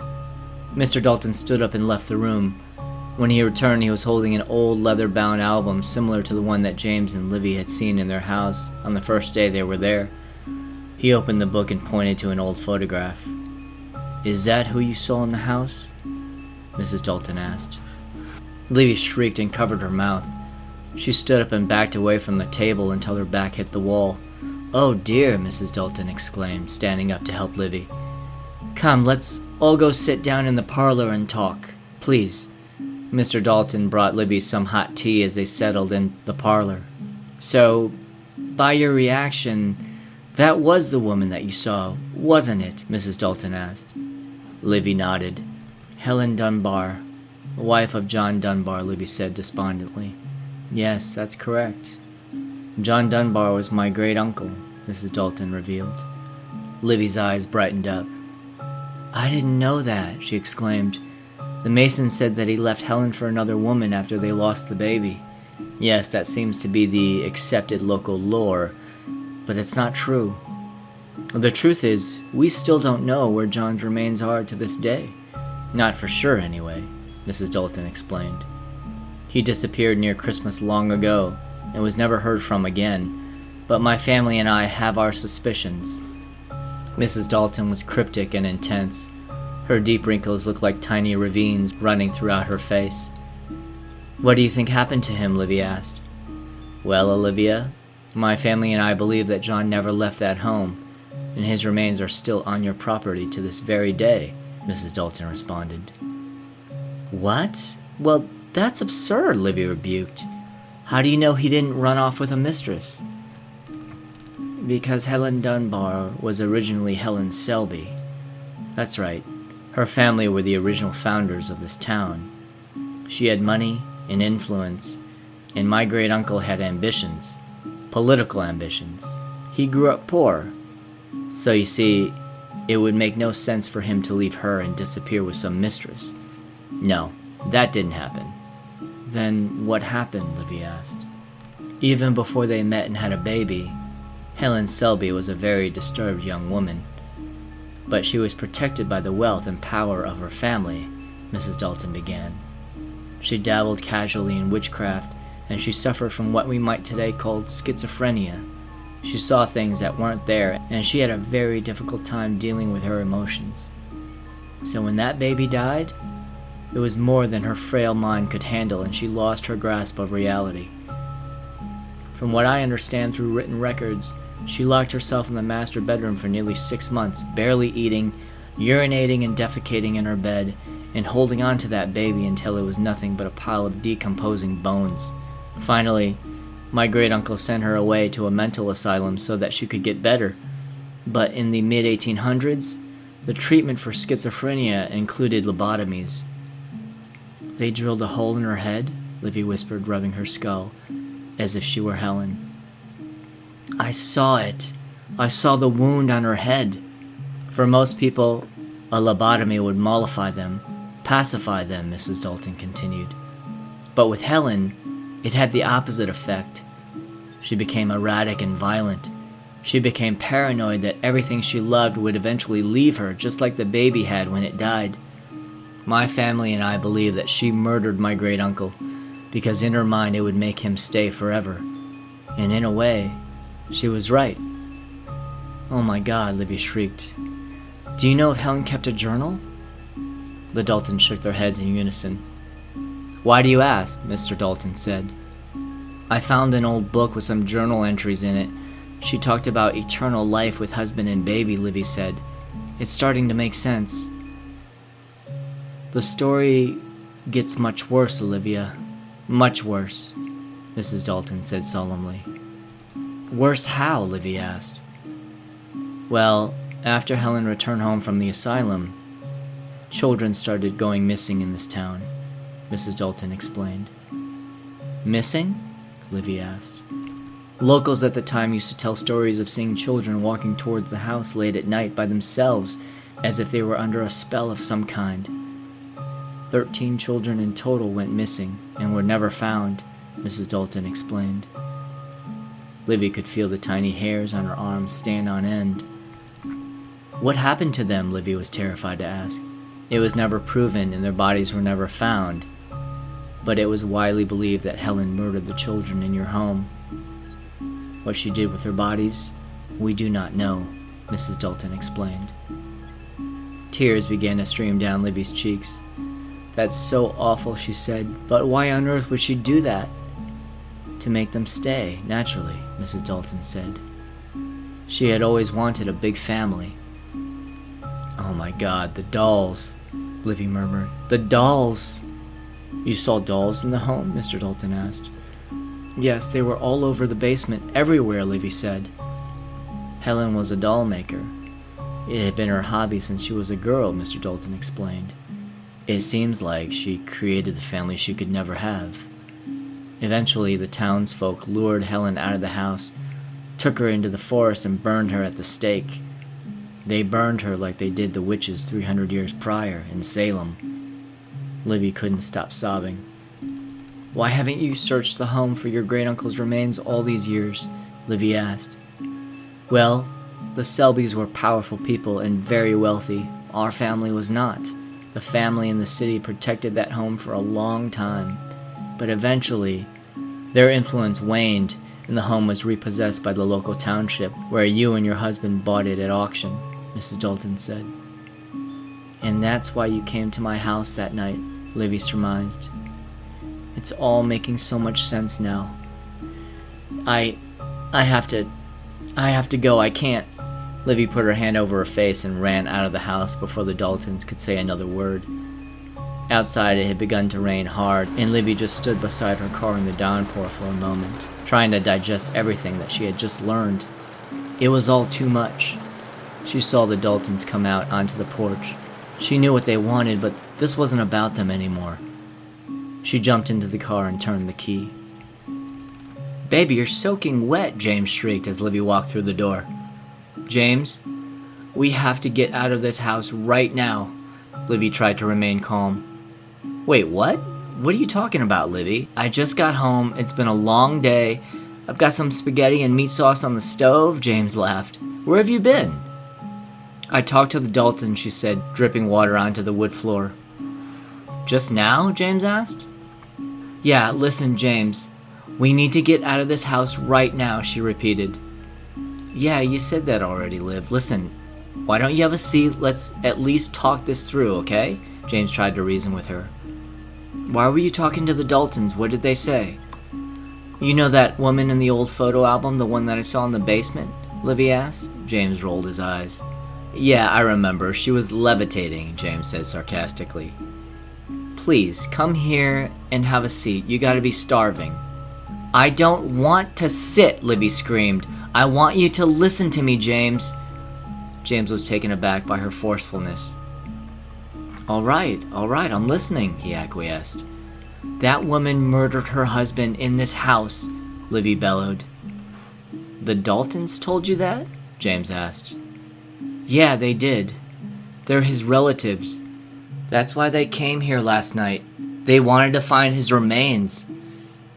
Mr. Dalton stood up and left the room. When he returned, he was holding an old leather-bound album similar to the one that James and Livy had seen in their house on the first day they were there. He opened the book and pointed to an old photograph. Is that who you saw in the house? Mrs. Dalton asked. Livy shrieked and covered her mouth. She stood up and backed away from the table until her back hit the wall. Oh dear, Mrs. Dalton exclaimed, standing up to help Livy. Come, let's all go sit down in the parlor and talk, please. Mr. Dalton brought Livy some hot tea as they settled in the parlor. So, by your reaction, that was the woman that you saw, wasn't it? Mrs. Dalton asked. Livy nodded. Helen Dunbar, wife of John Dunbar, Livy said despondently. Yes, that's correct. John Dunbar was my great-uncle, Mrs. Dalton revealed. Livy's eyes brightened up. I didn't know that, she exclaimed. The Mason said that he left Helen for another woman after they lost the baby. Yes, that seems to be the accepted local lore, but it's not true. The truth is, we still don't know where John's remains are to this day. Not for sure, anyway, Mrs. Dalton explained. He disappeared near Christmas long ago and was never heard from again, but my family and I have our suspicions. Mrs. Dalton was cryptic and intense. Her deep wrinkles looked like tiny ravines running throughout her face. What do you think happened to him? Livy asked. Well, Olivia, my family and I believe that John never left that home, and his remains are still on your property to this very day, Mrs. Dalton responded. What? Well, that's absurd, Livy rebuked. How do you know he didn't run off with a mistress? Because Helen Dunbar was originally Helen Selby. That's right. Her family were the original founders of this town. She had money and influence, and my great-uncle had ambitions, political ambitions. He grew up poor, so you see, it would make no sense for him to leave her and disappear with some mistress. No, that didn't happen. Then what happened? Livy asked. Even before they met and had a baby, Helen Selby was a very disturbed young woman. But she was protected by the wealth and power of her family, Mrs. Dalton began. She dabbled casually in witchcraft, and she suffered from what we might today call schizophrenia. She saw things that weren't there, and she had a very difficult time dealing with her emotions. So when that baby died, it was more than her frail mind could handle, and she lost her grasp of reality. From what I understand through written records, she locked herself in the master bedroom for nearly 6 months, barely eating, urinating and defecating in her bed, and holding on to that baby until it was nothing but a pile of decomposing bones. Finally, my great-uncle sent her away to a mental asylum so that she could get better. But in the mid-1800s, the treatment for schizophrenia included lobotomies. They drilled a hole in her head, Livy whispered, rubbing her skull, as if she were Helen. I saw it. I saw the wound on her head. For most people, a lobotomy would mollify them, pacify them, Mrs. Dalton continued. But with Helen, it had the opposite effect. She became erratic and violent. She became paranoid that everything she loved would eventually leave her, just like the baby had when it died. My family and I believe that she murdered my great-uncle, because in her mind it would make him stay forever. And in a way, she was right. Oh my God, Livy shrieked. Do you know if Helen kept a journal? The Daltons shook their heads in unison. Why do you ask? Mr. Dalton said. I found an old book with some journal entries in it. She talked about eternal life with husband and baby, Livy said. It's starting to make sense. The story gets much worse, Olivia. Much worse, Mrs. Dalton said solemnly. Worse how? Livy asked. Well, after Helen returned home from the asylum, children started going missing in this town, Mrs. Dalton explained. Missing? Livy asked. Locals at the time used to tell stories of seeing children walking towards the house late at night by themselves, as if they were under a spell of some kind. 13 children in total went missing and were never found, Mrs. Dalton explained. Livy could feel the tiny hairs on her arms stand on end. What happened to them? Livy was terrified to ask. It was never proven and their bodies were never found, but it was widely believed that Helen murdered the children in your home. What she did with their bodies, we do not know, Mrs. Dalton explained. Tears began to stream down Livy's cheeks. That's so awful, she said, but why on earth would she do that? To make them stay, naturally, Mrs. Dalton said. She had always wanted a big family. Oh my God, the dolls, Livy murmured. The dolls! You saw dolls in the home? Mr. Dalton asked. Yes, they were all over the basement, everywhere, Livy said. Helen was a doll maker. It had been her hobby since she was a girl, Mr. Dalton explained. It seems like she created the family she could never have. Eventually, the townsfolk lured Helen out of the house, took her into the forest, and burned her at the stake. They burned her like they did the witches 300 years prior in Salem. Livy couldn't stop sobbing. Why haven't you searched the home for your great-uncle's remains all these years? Livy asked. Well, the Selbys were powerful people and very wealthy. Our family was not. The family in the city protected that home for a long time. But eventually, their influence waned and the home was repossessed by the local township, where you and your husband bought it at auction, Mrs. Dalton said. And that's why you came to my house that night, Livy surmised. It's all making so much sense now. I have to go, I can't. Livy put her hand over her face and ran out of the house before the Daltons could say another word. Outside, it had begun to rain hard, and Livy just stood beside her car in the downpour for a moment, trying to digest everything that she had just learned. It was all too much. She saw the Daltons come out onto the porch. She knew what they wanted, but this wasn't about them anymore. She jumped into the car and turned the key. Baby, you're soaking wet, James shrieked as Livy walked through the door. James, we have to get out of this house right now. Livy tried to remain calm. Wait, what? What are you talking about, Livy? I just got home. It's been a long day. I've got some spaghetti and meat sauce on the stove, James laughed. Where have you been? I talked to the Daltons, she said, dripping water onto the wood floor. Just now? James asked. Yeah, listen, James. We need to get out of this house right now, she repeated. Yeah, you said that already, Liv. Listen, why don't you have a seat? Let's at least talk this through, okay? James tried to reason with her. Why were you talking to the Daltons? What did they say? You know that woman in the old photo album, the one that I saw in the basement? Livy asked. James rolled his eyes. Yeah, I remember. She was levitating, James said sarcastically. Please, come here and have a seat. You gotta be starving. I don't want to sit, Livy screamed. I want you to listen to me, James. James was taken aback by her forcefulness. All right, I'm listening, he acquiesced. That woman murdered her husband in this house, Livy bellowed. The Daltons told you that? James asked. Yeah, they did. They're his relatives. That's why they came here last night. They wanted to find his remains.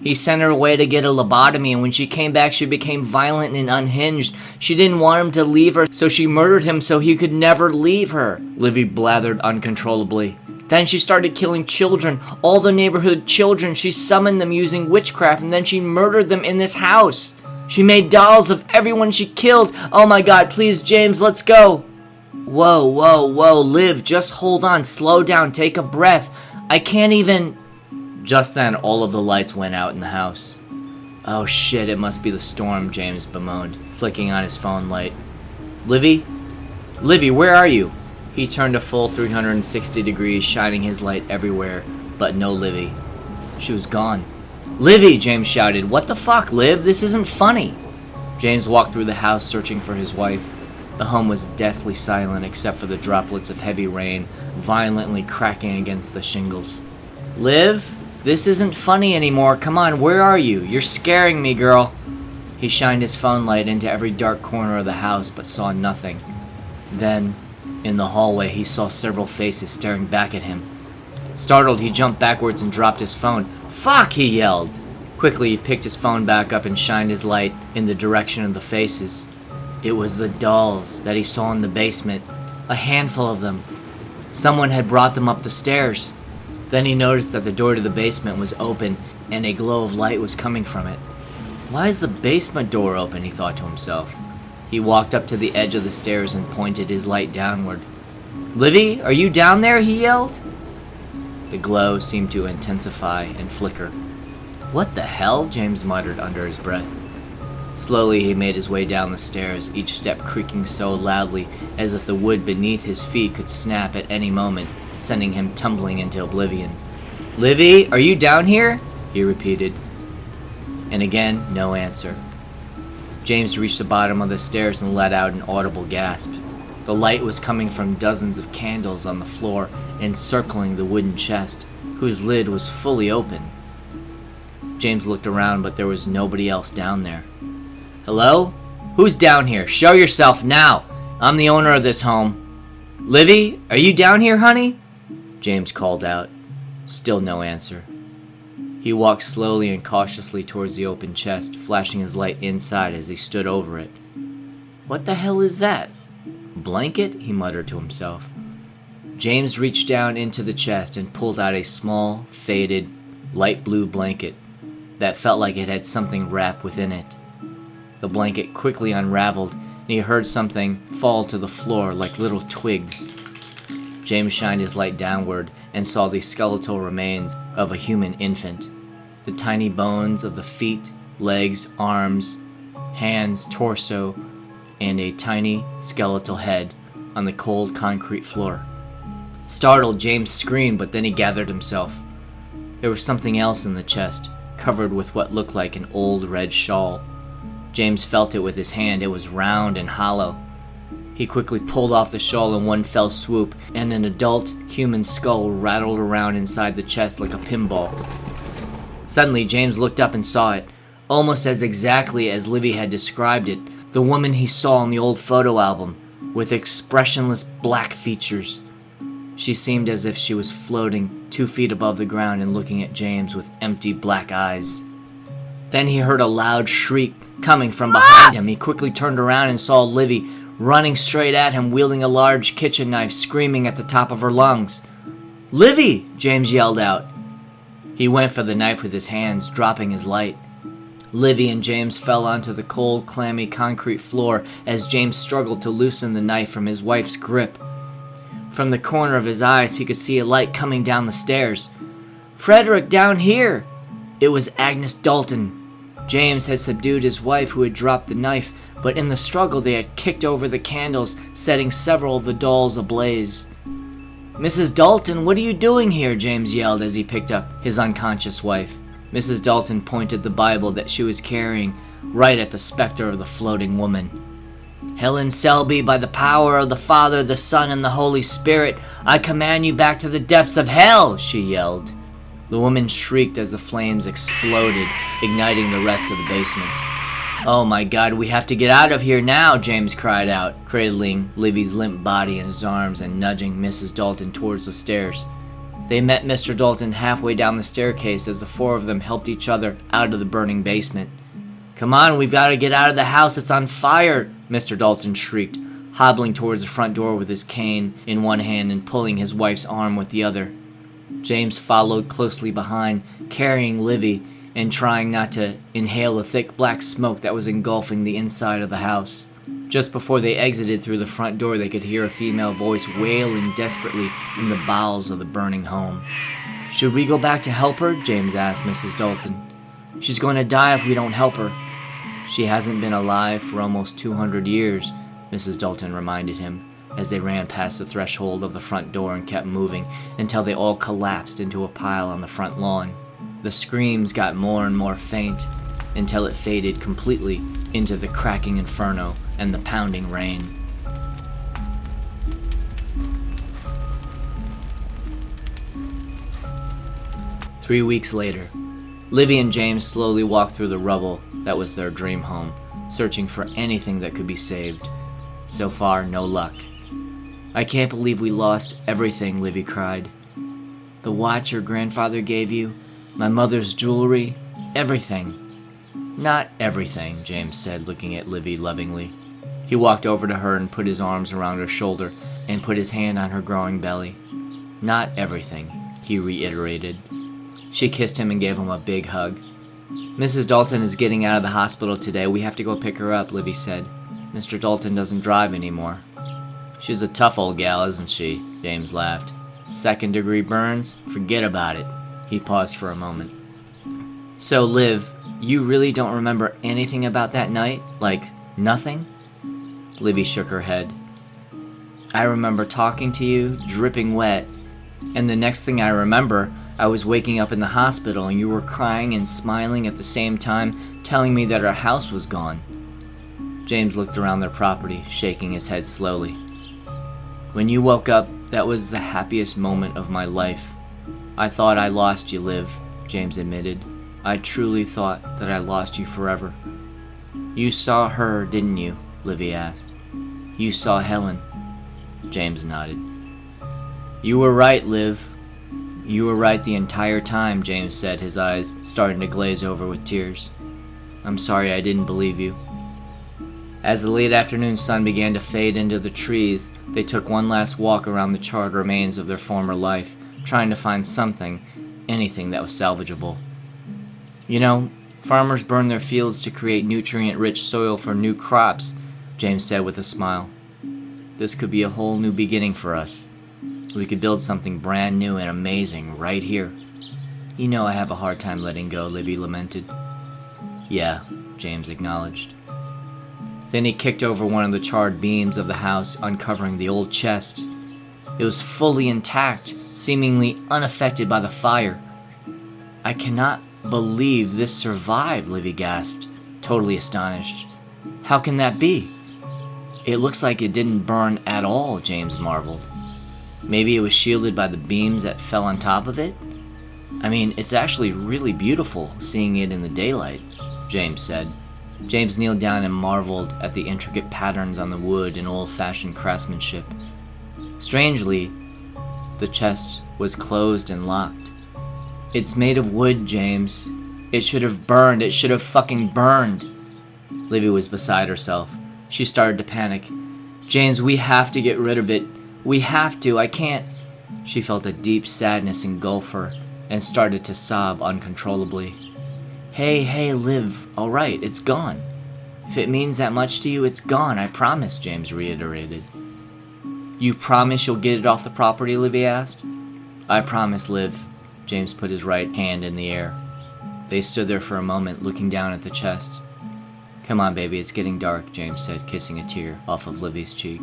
He sent her away to get a lobotomy, and when she came back, she became violent and unhinged. She didn't want him to leave her, so she murdered him so he could never leave her, Livy blathered uncontrollably. Then she started killing children, all the neighborhood children. She summoned them using witchcraft, and then she murdered them in this house. She made dolls of everyone she killed. Oh my God, please, James, let's go. Whoa, Liv, just hold on, slow down, take a breath. I can't even... Just then, all of the lights went out in the house. Oh shit, it must be the storm, James bemoaned, flicking on his phone light. Livy? Livy, where are you? He turned a full 360 degrees, shining his light everywhere, but no Livy. She was gone. Livy, James shouted. What the fuck, Liv? This isn't funny. James walked through the house searching for his wife. The home was deathly silent except for the droplets of heavy rain violently cracking against the shingles. Liv? This isn't funny anymore. Come on, where are you? You're scaring me, girl. He shined his phone light into every dark corner of the house but saw nothing. Then, in the hallway, he saw several faces staring back at him. Startled, he jumped backwards and dropped his phone. "Fuck!" he yelled. Quickly, he picked his phone back up and shined his light in the direction of the faces. It was the dolls that he saw in the basement. A handful of them. Someone had brought them up the stairs. Then he noticed that the door to the basement was open and a glow of light was coming from it. "Why is the basement door open?" he thought to himself. He walked up to the edge of the stairs and pointed his light downward. "Livy, are you down there?" he yelled. The glow seemed to intensify and flicker. "What the hell?" James muttered under his breath. Slowly he made his way down the stairs, each step creaking so loudly as if the wood beneath his feet could snap at any moment, sending him tumbling into oblivion. "Livy, are you down here?" he repeated. And again, no answer. James reached the bottom of the stairs and let out an audible gasp. The light was coming from dozens of candles on the floor, encircling the wooden chest, whose lid was fully open. James looked around, but there was nobody else down there. "Hello? Who's down here? Show yourself now! I'm the owner of this home." "Livy, are you down here, honey?" James called out. Still no answer. He walked slowly and cautiously towards the open chest, flashing his light inside as he stood over it. "What the hell is that? Blanket?" he muttered to himself. James reached down into the chest and pulled out a small, faded, light blue blanket that felt like it had something wrapped within it. The blanket quickly unraveled, and he heard something fall to the floor like little twigs. James shined his light downward and saw the skeletal remains of a human infant. The tiny bones of the feet, legs, arms, hands, torso, and a tiny skeletal head on the cold concrete floor. Startled, James screamed, but then he gathered himself. There was something else in the chest, covered with what looked like an old red shawl. James felt it with his hand. It was round and hollow. He quickly pulled off the shawl in one fell swoop, and an adult human skull rattled around inside the chest like a pinball. Suddenly, James looked up and saw it, almost as exactly as Livy had described it, the woman he saw in the old photo album, with expressionless black features. She seemed as if she was floating 2 feet above the ground and looking at James with empty black eyes. Then he heard a loud shriek coming from behind him. He quickly turned around and saw Livy running straight at him, wielding a large kitchen knife, screaming at the top of her lungs. "Livy!" James yelled out. He went for the knife with his hands, dropping his light. Livy and James fell onto the cold, clammy concrete floor as James struggled to loosen the knife from his wife's grip. From the corner of his eyes, he could see a light coming down the stairs. "Frederick, down here!" It was Agnes Dalton. James had subdued his wife, who had dropped the knife, but in the struggle they had kicked over the candles, setting several of the dolls ablaze. "Mrs. Dalton, what are you doing here?" James yelled as he picked up his unconscious wife. Mrs. Dalton pointed the Bible that she was carrying right at the specter of the floating woman. "Helen Selby, by the power of the Father, the Son, and the Holy Spirit, I command you back to the depths of hell!" she yelled. The woman shrieked as the flames exploded, igniting the rest of the basement. "Oh my God, we have to get out of here now!" James cried out, cradling Livy's limp body in his arms and nudging Mrs. Dalton towards the stairs. They met Mr. Dalton halfway down the staircase as the four of them helped each other out of the burning basement. "Come on, we've got to get out of the house, it's on fire!" Mr. Dalton shrieked, hobbling towards the front door with his cane in one hand and pulling his wife's arm with the other. James followed closely behind, carrying Livy and trying not to inhale the thick black smoke that was engulfing the inside of the house. Just before they exited through the front door, they could hear a female voice wailing desperately in the bowels of the burning home. "Should we go back to help her?" James asked Mrs. Dalton. "She's going to die if we don't help her." "She hasn't been alive for almost 200 years, Mrs. Dalton reminded him, as they ran past the threshold of the front door and kept moving until they all collapsed into a pile on the front lawn. The screams got more and more faint until it faded completely into the cracking inferno and the pounding rain. "3 weeks later, Livy and James slowly walked through the rubble that was their dream home, searching for anything that could be saved. So far, no luck. "I can't believe we lost everything," Livy cried. "The watch your grandfather gave you, my mother's jewelry, everything." "Not everything," James said, looking at Livy lovingly. He walked over to her and put his arms around her shoulder and put his hand on her growing belly. "Not everything," he reiterated. She kissed him and gave him a big hug. "Mrs. Dalton is getting out of the hospital today. We have to go pick her up," Livy said. "Mr. Dalton doesn't drive anymore." "She's a tough old gal, isn't she?" James laughed. "Second-degree burns? Forget about it." He paused for a moment. "So, Liv, you really don't remember anything about that night? Like, nothing?" Livy shook her head. "I remember talking to you, dripping wet, and the next thing I remember, I was waking up in the hospital and you were crying and smiling at the same time, telling me that our house was gone." James looked around their property, shaking his head slowly. "When you woke up, that was the happiest moment of my life. I thought I lost you, Liv," James admitted. "I truly thought that I lost you forever." "You saw her, didn't you?" Livy asked. "You saw Helen." James nodded. "You were right, Liv. You were right the entire time," James said, his eyes starting to glaze over with tears. "I'm sorry I didn't believe you." As the late afternoon sun began to fade into the trees, they took one last walk around the charred remains of their former life, trying to find something, anything that was salvageable. "You know, farmers burn their fields to create nutrient-rich soil for new crops," James said with a smile. "This could be a whole new beginning for us. We could build something brand new and amazing right here." "You know I have a hard time letting go," Libby lamented. "Yeah," James acknowledged. Then he kicked over one of the charred beams of the house, uncovering the old chest. It was fully intact, seemingly unaffected by the fire. "I cannot believe this survived," Livy gasped, totally astonished. "How can that be?" "It looks like it didn't burn at all," James marveled. "Maybe it was shielded by the beams that fell on top of it? I mean, it's actually really beautiful seeing it in the daylight," James said. James kneeled down and marveled at the intricate patterns on the wood and old-fashioned craftsmanship. Strangely, the chest was closed and locked. "It's made of wood, James. It should have burned. It should have fucking burned." Livy was beside herself. She started to panic. "James, we have to get rid of it. We have to. I can't." She felt a deep sadness engulf her and started to sob uncontrollably. Hey, Liv, all right, it's gone. If it means that much to you, it's gone, I promise," James reiterated. "You promise you'll get it off the property?" Livy asked. "I promise, Liv." James put his right hand in the air. They stood there for a moment, looking down at the chest. "Come on, baby, it's getting dark," James said, kissing a tear off of Livy's cheek.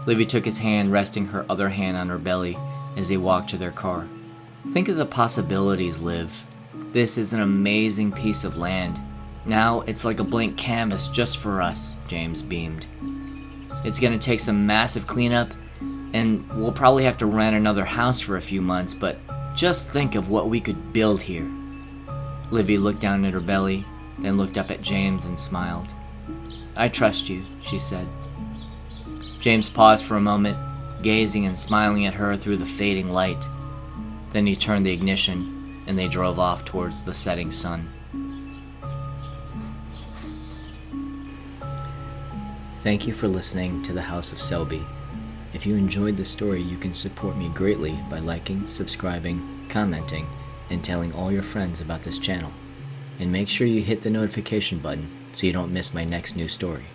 Livy took his hand, resting her other hand on her belly as they walked to their car. "Think of the possibilities, Liv. This is an amazing piece of land. Now it's like a blank canvas just for us," James beamed. "It's going to take some massive cleanup, and we'll probably have to rent another house for a few months, but just think of what we could build here." Livy looked down at her belly, then looked up at James and smiled. "I trust you," she said. James paused for a moment, gazing and smiling at her through the fading light. Then he turned the ignition, and they drove off towards the setting sun. Thank you for listening to The House of Selby. If you enjoyed this story, you can support me greatly by liking, subscribing, commenting, and telling all your friends about this channel. And make sure you hit the notification button so you don't miss my next new story.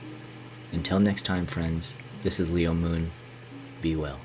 Until next time, friends, this is Leo Moon. Be well.